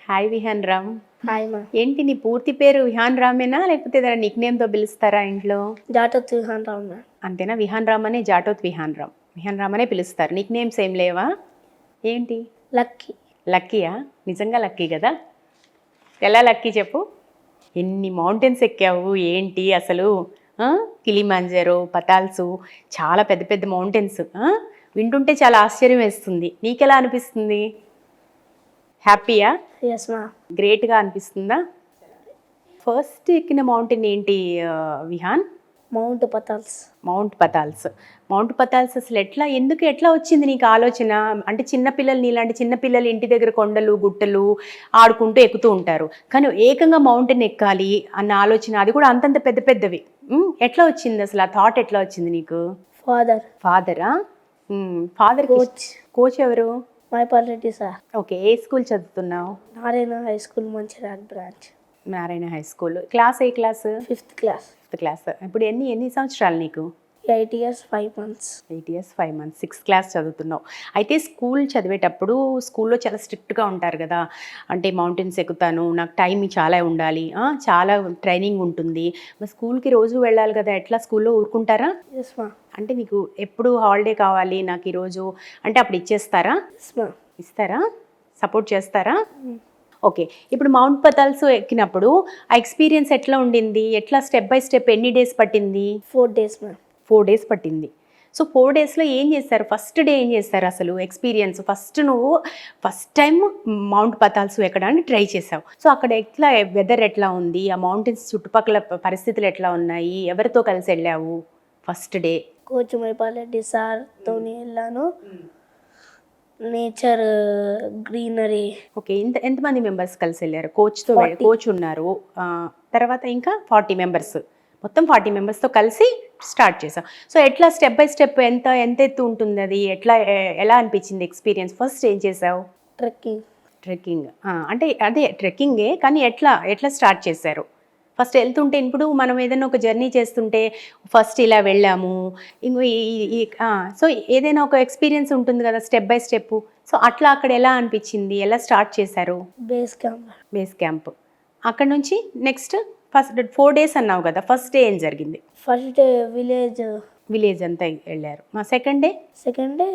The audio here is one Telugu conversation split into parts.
హాయ్ విహాన్ రామ్. హాయ్ మా. ఏంటి నీ పూర్తి పేరు విహాన్ రామేనా లేకపోతే ఏదైనా నిక్ నేమ్తో పిలుస్తారా ఇంట్లో? జాటత్ విహాన్ రామ్ మ్యామ్. అంతేనా? విహాన్ రామ్ అనే జాటోత్ విహాన్ రామ్, విహాన్ రామ్ అనే పిలుస్తారు. నిక్ నేమ్స్ ఏం లేవా? ఏంటి? లక్కీ. లక్కీయా? నిజంగా లక్కీ కదా? ఎలా లక్కీ చెప్పు. ఎన్ని మౌంటైన్స్ ఎక్కావు ఏంటి అసలు? కిలిమాంజరో, పతాల్సు, చాలా పెద్ద పెద్ద మౌంటైన్స్. వింటుంటే చాలా ఆశ్చర్యం వేస్తుంది. నీకెలా అనిపిస్తుంది? హ్యాపీయా? ఎస్ మా. గ్రేట్గా అనిపిస్తుందా? ఫస్ట్ ఎక్కిన మౌంటైన్ ఏంటి విహాన్? మౌంట్ పతాల్స్. మౌంట్ పతాల్స్. మౌంట్ పతాల్స్ అసలు ఎట్లా వచ్చింది నీకు ఆలోచన? అంటే చిన్నపిల్లలు, నీలాంటి చిన్నపిల్లలు ఇంటి దగ్గర కొండలు గుట్టలు ఆడుకుంటూ ఎక్కుతూ ఉంటారు, కానీ ఏకంగా మౌంటైన్ ఎక్కాలి అన్న ఆలోచన, అది కూడా అంతంత పెద్ద పెద్దవి. ఎట్లా వచ్చింది అసలు? ఆ థాట్ ఎట్లా వచ్చింది నీకు? ఫాదరా? ఫాదర్ కోచ్ ఎవరు? మైపాల్రెడ్డి సార్. ఓకే, ఏ స్కూల్ చదువుతున్నావు? Narayana high school, Mancherial branch. Narayana high school. Class ఏ class? Fifth class. Fifth class. ఇప్పుడు ఎన్ని సంవత్సరాలు నీకు? 8 years 5 months. 8 years 5 months. 6th class చదువుతున్నావు. అయితే స్కూల్ చదివేటప్పుడు స్కూల్లో చాలా స్ట్రిక్ట్గా ఉంటారు కదా, అంటే మౌంటైన్స్ ఎక్కుతాను, నాకు టైం చాలా ఉండాలి, చాలా ట్రైనింగ్ ఉంటుంది, మరి స్కూల్కి రోజు వెళ్ళాలి కదా, ఎట్లా స్కూల్లో ఊరుకుంటారా? ఎస్ మా. అంటే నీకు ఎప్పుడు హాలిడే కావాలి నాకు ఈరోజు అంటే అప్పుడు ఇచ్చేస్తారా? ఎస్ మా. ఇస్తారా? సపోర్ట్ చేస్తారా? ఓకే, ఇప్పుడు మౌంట్ పతాల్స్ ఎక్కినప్పుడు ఆ ఎక్స్పీరియన్స్ ఎట్లా ఉండింది? ఎట్లా స్టెప్ బై స్టెప్ ఎన్ని డేస్ పట్టింది? 4 days మా. 4 days పట్టింది. సో 4 daysలో ఏం చేస్తారు? ఫస్ట్ డే ఏం చేస్తారు అసలు? ఎక్స్పీరియన్స్ నువ్వు ఫస్ట్ టైం మౌంట్ పతాల్స్ ఎక్కడానికి ట్రై చేసావు. సో అక్కడ ఎట్లా వెదర్ ఎట్లా ఉంది, ఆ మౌంటైన్స్ చుట్టుపక్కల పరిస్థితులు ఎట్లా ఉన్నాయి, ఎవరితో కలిసి వెళ్ళావు ఫస్ట్ డే? కోచ్ మైపాల్రెడ్డి సార్తో వెళ్ళాను. Nature, greenery. ఓకే, ఎంతమంది మెంబర్స్ కలిసి వెళ్ళారు? కోచ్ ఉన్నారు, తర్వాత ఇంకా 40 members, మొత్తం 40 members కలిసి స్టార్ట్ చేసాం. సో ఎట్లా స్టెప్ బై స్టెప్ ఎంత ఎత్తు ఉంటుంది అది? ఎలా అనిపించింది ఎక్స్పీరియన్స్? ఫస్ట్ ఏం చేసావు? ట్రెక్కింగ్. అంటే అదే ట్రెక్కింగే, కానీ ఎట్లా స్టార్ట్ చేశారు? ఫస్ట్ వెళ్తుంటే, ఇప్పుడు మనం ఏదైనా ఒక జర్నీ చేస్తుంటే ఫస్ట్ ఇలా వెళ్ళాము, సో ఏదైనా ఒక ఎక్స్పీరియన్స్ ఉంటుంది కదా స్టెప్ బై స్టెప్. సో అట్లా అక్కడ ఎలా అనిపించింది? ఎలా స్టార్ట్ చేశారు? Base camp. అక్కడ నుంచి నెక్స్ట్ ఫస్ట్ 4 days అన్నావు కదా, ఫస్ట్ డే ఏం జరిగింది? ఫస్ట్ డే విలేజ్ అంతా వెళ్ళారు. మా సెకండ్ డే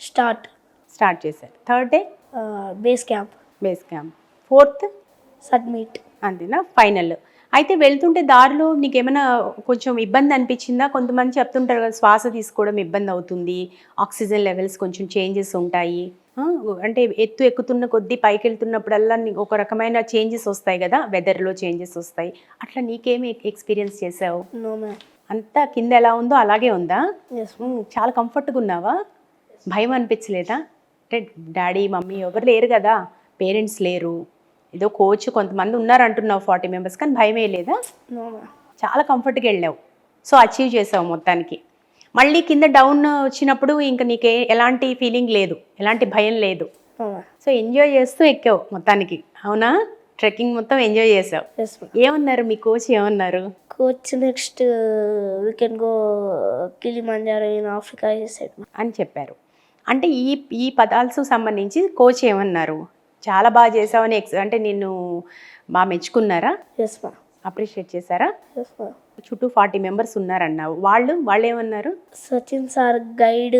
స్టార్ట్ చేశారు. Third day base camp. Fourth submit. అంతేనా? ఫైనల్. అయితే వెళ్తుంటే దారిలో నీకేమైనా కొంచెం ఇబ్బంది అనిపించిందా? కొంతమంది చెప్తుంటారు కదా, శ్వాస తీసుకోవడం ఇబ్బంది అవుతుంది, ఆక్సిజన్ లెవెల్స్ కొంచెం చేంజెస్ ఉంటాయి, అంటే ఎక్కుతున్న కొద్దీ పైకి వెళ్తున్నప్పుడల్లా ఒక రకమైన చేంజెస్ వస్తాయి కదా, వెదర్లో చేంజెస్ వస్తాయి. అట్లా నీకేమి ఎక్స్పీరియన్స్ చేసావు? అంతా కింద ఎలా ఉందో అలాగే ఉందా? చాలా కంఫర్ట్గా ఉన్నావా? భయం అనిపించలేదా? అంటే డాడీ మమ్మీ ఎవరు లేరు కదా, పేరెంట్స్ లేరు, ఏదో కోచ్ కొంతమంది ఉన్నారు అంటున్నావు 40 members, కానీ భయమే లేదా? చాలా కంఫర్ట్గా వెళ్ళావు. సో అచీవ్ చేసావు మొత్తానికి. మళ్ళీ కింద డౌన్ వచ్చినప్పుడు ఇంకా నీకు ఎలాంటి ఫీలింగ్ లేదు, ఎలాంటి భయం లేదు. సో ఎంజాయ్ చేస్తూ ఎక్కావు మొత్తానికి, అవునా? ట్రెక్కింగ్ మొత్తం ఎంజాయ్ చేసావు. ఏమన్నారు మీ కోచ్? ఏమన్నారు? Coach next we can go Kilimanjaro in Africa అని చెప్పారు. అంటే ఈ పదాల్స్ సంబంధించి కోచ్ ఏమన్నారు? చాలా బాగా చేసావని అంటే నిన్ను బాగా మెచ్చుకున్నారా? అప్రిషియేట్ చేశారా? చుట్టూ 40 members ఉన్నారన్నావు, వాళ్ళు ఏమన్నారు? Sachin sir guide,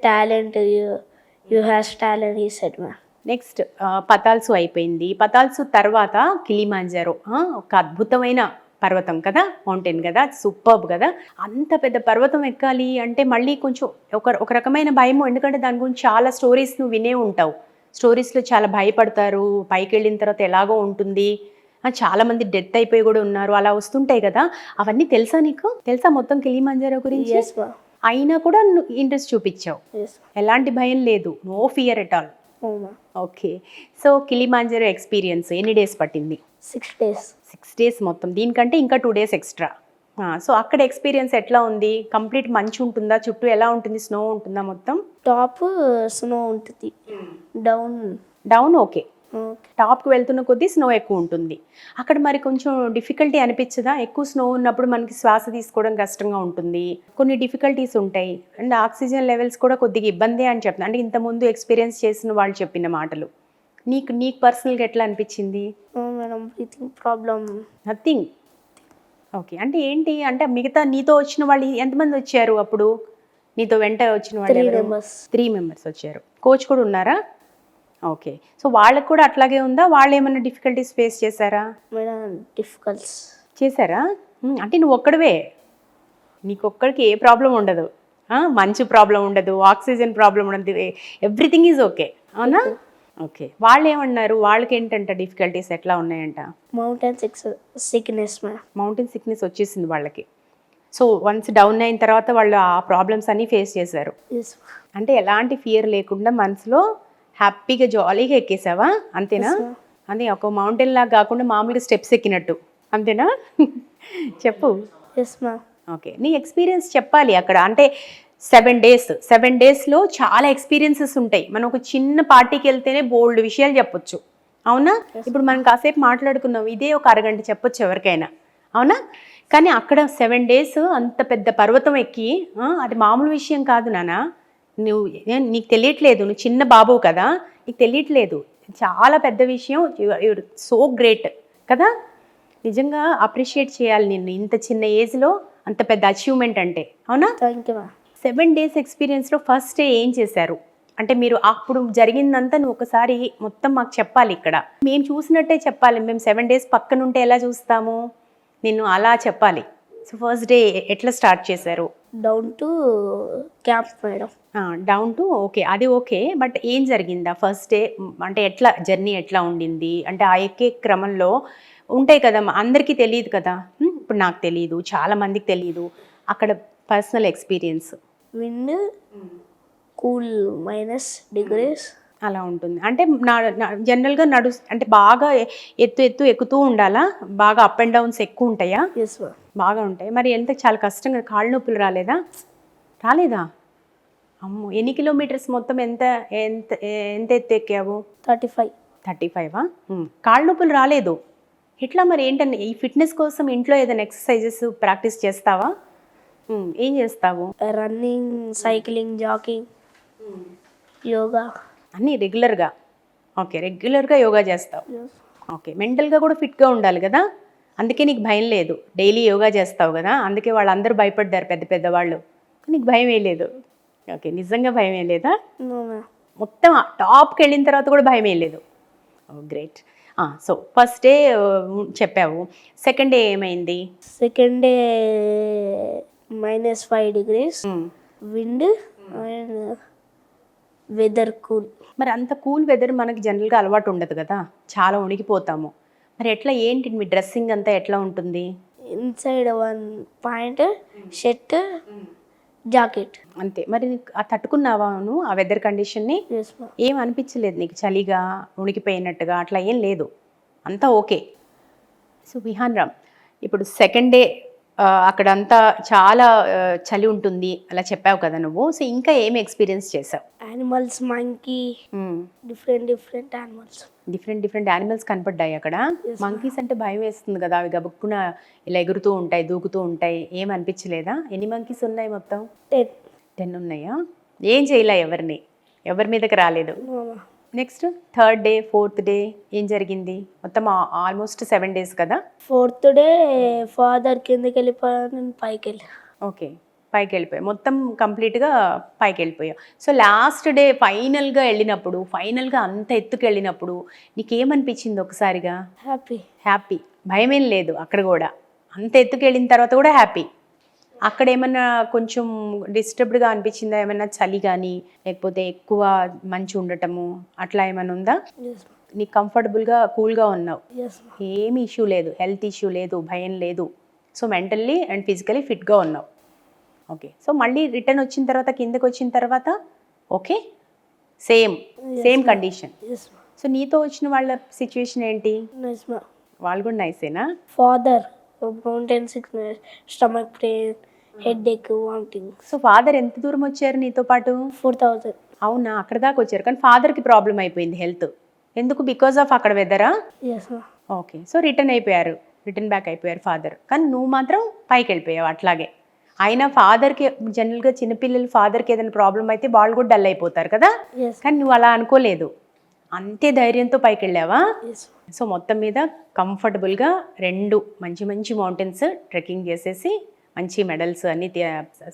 talent, you has talent he said మా. నెక్స్ట్ పతాల్స్ అయిపోయింది. పతాల్స్ తర్వాత కిలిమాంజారో, ఒక అద్భుతమైన పర్వతం కదా, మౌంటైన్ కదా, సూపర్బ్ కదా. అంత పెద్ద పర్వతం ఎక్కాలి అంటే మళ్ళీ కొంచెం ఒక రకమైన భయము, ఎందుకంటే దాని గురించి చాలా స్టోరీస్ నువ్వు వినే ఉంటావు. స్టోరీస్లో చాలా భయపడతారు, పైకి వెళ్ళిన తర్వాత ఎలాగో ఉంటుంది, చాలామంది డెత్ అయిపోయి కూడా ఉన్నారు, అలా వస్తుంటాయి కదా. అవన్నీ తెలుసా నీకు? తెలుసా మొత్తం కిలిమంజారో గురించి? అయినా కూడా నువ్వు ఇంట్రెస్ట్ చూపించావు, ఎలాంటి భయం లేదు, no fear at all. Okay, so Kilimanjaro experience ఎన్ని డేస్ పట్టింది? 6 days మొత్తం. దీనికంటే ఇంకా 2 days ఎక్స్ట్రా. సో అక్కడ ఎక్స్పీరియన్స్ ఎట్లా ఉంది? కంప్లీట్ మంచు ఉంటుందా చుట్టూ? ఎలా ఉంటుంది? స్నో ఉంటుందా మొత్తం? టాప్ స్నో ఉంటుంది, డౌన్ ఓకే, ఓకే. టాప్కి వెళ్తున్న కొద్దీ స్నో ఎక్కువ ఉంటుంది. అక్కడ మరి కొంచెం డిఫికల్టీ అనిపించదా? ఎక్కువ స్నో ఉన్నప్పుడు మనకి శ్వాస తీసుకోవడం కష్టంగా ఉంటుంది. కొన్ని డిఫికల్టీస్ ఉంటాయి. అండ్ ఆక్సిజన్ లెవెల్స్ కూడా కొద్దిగా ఇబ్బందే అని చెప్తున్నా. అంటే ఇంతకుముందు ఎక్స్పీరియన్స్ చేసిన వాళ్ళు చెప్పిన మాటలు. నీకు నీకు పర్సనల్‌గా ఎట్లా అనిపించింది? Madam breathing problem nothing. Okay. అంటే ఏంటి? అంటే మిగతా నీతో వచ్చిన వాళ్ళు ఎంతమంది వచ్చారు అప్పుడు? నీతో వెంట వచ్చిన వాళ్ళు 3 ఎవరు? మెంబర్స్. 3 మెంబర్స్ వచ్చారు. కోచ్ కూడా ఉన్నారా? ఓకే. సో వాళ్ళకి కూడా అట్లాగే ఉందా? వాళ్ళేమన్నా డిఫికల్టీస్ ఫేస్ చేశారా? మేడం డిఫికల్ట్స్. చేశారా? అంటే నువ్వు ఒక్కడివే. నీకొక్కడికి ఏ ప్రాబ్లమ్ ఉండదు. మంచు ప్రాబ్లమ్ ఉండదు, ఆక్సిజన్ ప్రాబ్లమ్ ఉండదు. Everything is okay. అవునా? ఓకే. వాళ్ళేమన్నారు? వాళ్ళకేంటంట డిఫికల్టీస్ ఎట్లా ఉన్నాయంట? Mountain sickness madam. Mountain sickness వచ్చేసింది వాళ్ళకి. సో వన్స్ డౌన్ అయిన తర్వాత వాళ్ళు ఆ ప్రాబ్లమ్స్ అన్నీ ఫేస్ చేశారు. ఎస్ అంటే ఎలాంటి ఫియర్ లేకుండా మనసులో హ్యాపీగా జాలీగా ఎక్కేసావా? అంతేనా? Yes, ma'am. అది ఒక మౌంటైన్ లాగా కాకుండా మామూలుగా స్టెప్స్ ఎక్కినట్టు అంతేనా? చెప్పు. Yes ma'am. ఓకే. నీ ఎక్స్పీరియన్స్ చెప్పాలి అక్కడ. అంటే 7 డేస్లో చాలా ఎక్స్పీరియన్సెస్ ఉంటాయి. మనం ఒక చిన్న పార్టీకి వెళ్తేనే బోల్డ్ విషయాలు చెప్పొచ్చు. అవునా? ఇప్పుడు మనం కాసేపు మాట్లాడుకున్నాం, ఇదే ఒక అరగంట చెప్పొచ్చు ఎవరికైనా. అవునా? కానీ అక్కడ 7 డేస్ అంత పెద్ద పర్వతం ఎక్కి అది మామూలు విషయం కాదు నాన్న. నువ్వు నీకు తెలియట్లేదు, నువ్వు చిన్న బాబు కదా, నీకు తెలియట్లేదు. చాలా పెద్ద విషయం. యూర్ సో గ్రేట్ కదా. నిజంగా అప్రిషియేట్ చేయాలి నిన్ను. ఇంత చిన్న ఏజ్లో అంత పెద్ద అచీవ్మెంట్ అంటే. అవునా? Thank you ma'am. 7 డేస్ ఎక్స్పీరియన్స్లో ఫస్ట్ డే ఏం చేశారు? అంటే మీరు అప్పుడు జరిగిందంతా నువ్వు ఒకసారి మొత్తం మాకు చెప్పాలి ఇక్కడ. మేము చూసినట్టే చెప్పాలి. మేము 7 డేస్ పక్కనుంటే ఎలా చూస్తాము? నిన్ను అలా చెప్పాలి. సో ఫస్ట్ డే ఎట్లా స్టార్ట్ చేశారు? Down to camp madam. Down to okay, అది ఓకే. బట్ ఏం జరిగిందా ఫస్ట్ డే? అంటే ఎట్లా జర్నీ ఎట్లా ఉండింది? అంటే ఆ ఎక్కే క్రమంలో ఉంటాయి కదా, అందరికీ తెలియదు కదా. ఇప్పుడు నాకు తెలియదు, చాలా మందికి తెలియదు. అక్కడ personal experience wind cool -degrees అలా ఉంటుంది. అంటే జనరల్గా అంటే బాగా ఎక్కుతూ ఉండాలా? బాగా అప్ అండ్ డౌన్స్ ఎక్కువ ఉంటాయా? Yes ma'am. బాగా ఉంటాయి. మరి ఎంత చాలా కష్టంగా, కాళ్ళు నొప్పులు రాలేదా? రాలేదా? అమ్మో, ఎన్ని కిలోమీటర్స్ మొత్తం? ఎంత ఎంత ఎంత ఎత్తు ఎక్కావు? 35. 35వా? కాళ్ళు నొప్పులు రాలేదు. ఇట్లా మరి ఏంటని ఈ ఫిట్నెస్ కోసం ఇంట్లో ఏదైనా ఎక్సర్సైజెస్ ప్రాక్టీస్ చేస్తావా? ఏం చేస్తావు? Running, cycling, jogging, yoga. అన్నీ రెగ్యులర్గా? ఓకే, రెగ్యులర్గా యోగా చేస్తావు. ఓకే. మెంటల్గా కూడా ఫిట్గా ఉండాలి కదా, అందుకే నీకు భయం లేదు. డైలీ యోగా చేస్తావు కదా, అందుకే వాళ్ళందరూ భయపడ్డారు, పెద్ద పెద్ద వాళ్ళు. నీకు భయం వేయలేదు. ఓకే, నిజంగా భయం వేయలేదా? No ma'am. మొత్తం టాప్కి వెళ్ళిన తర్వాత కూడా భయం వేయలేదు. గ్రేట్. సో ఫస్ట్ డే చెప్పావు. సెకండ్ డే ఏమైంది? Second day -5 degrees, wind and weather cool. మరి అంత కూల్ వెదర్ మనకి జనరల్గా అలవాటు ఉండదు కదా, చాలా వణికిపోతాము. మరి ఎట్లా, ఏంటి మీ డ్రెస్సింగ్ అంతా ఎట్లా ఉంటుంది? Inside 1 pant shirt, jacket. అంతే. మరి తట్టుకున్నావా నువ్వు ఆ వెదర్ కండిషన్ని? Yes ma'am. ఏం అనిపించలేదు నీకు చలిగా, ఉణికిపోయినట్టుగా అట్లా ఏం లేదు, అంతా ఓకే. సో విహాన్ రామ్, ఇప్పుడు సెకండ్ డే అక్కడంతా చాలా చలి ఉంటుంది అలా చెప్పావు కదా నువ్వు. సో ఇంకా ఏమి ఎక్స్పీరియన్స్ చేసావు? Animals, monkey, different animals. Different animals కనపడ్డాయి అక్కడ. మంకీస్ అంటే భయం వేస్తుంది కదా, అవి గబుక్కున ఇలా ఎగురుతూ ఉంటాయి, దూకుతూ ఉంటాయి. ఏం అనిపించలేదా? ఎన్ని మంకీస్ ఉన్నాయి మొత్తం? 10 ఉన్నాయా? ఏం చేయలే, ఎవరి మీదకి రాలేదు. Next third day, fourth day ఏం జరిగింది? మొత్తం ఆల్మోస్ట్ 7 డేస్ కదా. ఫోర్త్ డే ఫాదర్ కిందకి వెళ్ళిపోయాను, నేను పైకి వెళ్ళా. ఓకే, పైకి వెళ్ళిపోయావు, మొత్తం కంప్లీట్గా పైకి వెళ్ళిపోయావు. సో లాస్ట్ డే ఫైనల్గా వెళ్ళినప్పుడు, ఫైనల్గా అంత ఎత్తుకు వెళ్ళినప్పుడు నీకేమనిపించింది ఒకసారిగా? హ్యాపీ. భయమేం లేదు అక్కడ కూడా, అంత ఎత్తుకు వెళ్ళిన తర్వాత కూడా హ్యాపీ. అక్కడ ఏమన్నా కొంచెం డిస్టర్బ్డ్గా అనిపించిందా? ఏమన్నా చలి కానీ, లేకపోతే ఎక్కువ మంచు ఉండటము అట్లా ఏమైనా ఉందా? నీకు కంఫర్టబుల్గా కూల్గా ఉన్నావు, ఏమి ఇష్యూ లేదు, హెల్త్ ఇష్యూ లేదు, భయం లేదు. సో మెంటల్లీ అండ్ ఫిజికలీ ఫిట్గా ఉన్నావు. ఓకే. సో మళ్ళీ రిటర్న్ వచ్చిన తర్వాత, కిందకి వచ్చిన తర్వాత ఓకే, సేమ్ కండిషన్. సో నీతో వచ్చిన వాళ్ళ సిచ్యువేషన్ ఏంటి? వాళ్ళు కూడా నైసేనా? Father mountain sickness, stomach pain, headache, vomiting. So father ఎంత దూరం వచ్చారు నీతో పాటు? 4000. అవునా, అక్కడ దాకా వచ్చారు. కానీ ఫాదర్కి ప్రాబ్లం అయిపోయింది హెల్త్. ఎందుకు? బికాస్ ఆఫ్ అక్కడ వెదరా? ఎస్ మా. ఓకే. సో రిటర్న్ బ్యాక్ అయిపోయారు ఫాదర్. కానీ నువ్వు మాత్రం పైకి వెళ్ళిపోయావు అట్లాగే. అయినా ఫాదర్కి జనరల్గా చిన్నపిల్లలు ఫాదర్కి ఏదైనా ప్రాబ్లం అయితే వాళ్ళు కూడా డల్ అయిపోతారు కదా, ఎస్ కానీ నువ్వు అలా అనుకోలేదు, అంతే ధైర్యంతో పైకి వెళ్ళావా? ఎస్. సో మొత్తం మీద కంఫర్టబుల్గా 2 మంచి మంచి మౌంటైన్స్ ట్రెక్కింగ్ చేసేసి మంచి మెడల్స్ అన్నీ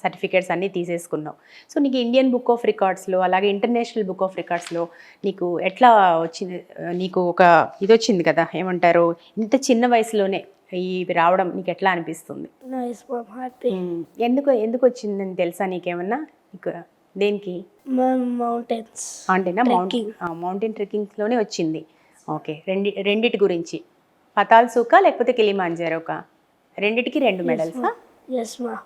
సర్టిఫికేట్స్ అన్నీ తీసేసుకున్నావు. సో నీకు ఇండియన్ బుక్ ఆఫ్ రికార్డ్స్లో అలాగే ఇంటర్నేషనల్ బుక్ ఆఫ్ రికార్డ్స్లో నీకు ఎట్లా వచ్చింది? నీకు ఒక ఇది వచ్చింది కదా, ఏమంటారు, ఇంత చిన్న వయసులోనే ఇవి రావడం నీకు ఎట్లా అనిపిస్తుంది? నైస్ మా, హ్యాపీ. ఎందుకు వచ్చిందని తెలుసా నీకేమన్నా? నీకు దేనికి? మౌంటైన్స్ అంటేనా Trekking. మౌంటైన్ ట్రెక్కింగ్స్లోనే వచ్చింది. ఓకే. రెండిటి గురించి, పతాల్ సూకా లేకపోతే కిలిమాంజారోకా? రెండిటికి 2 మెడల్సా? ఎస్ మా.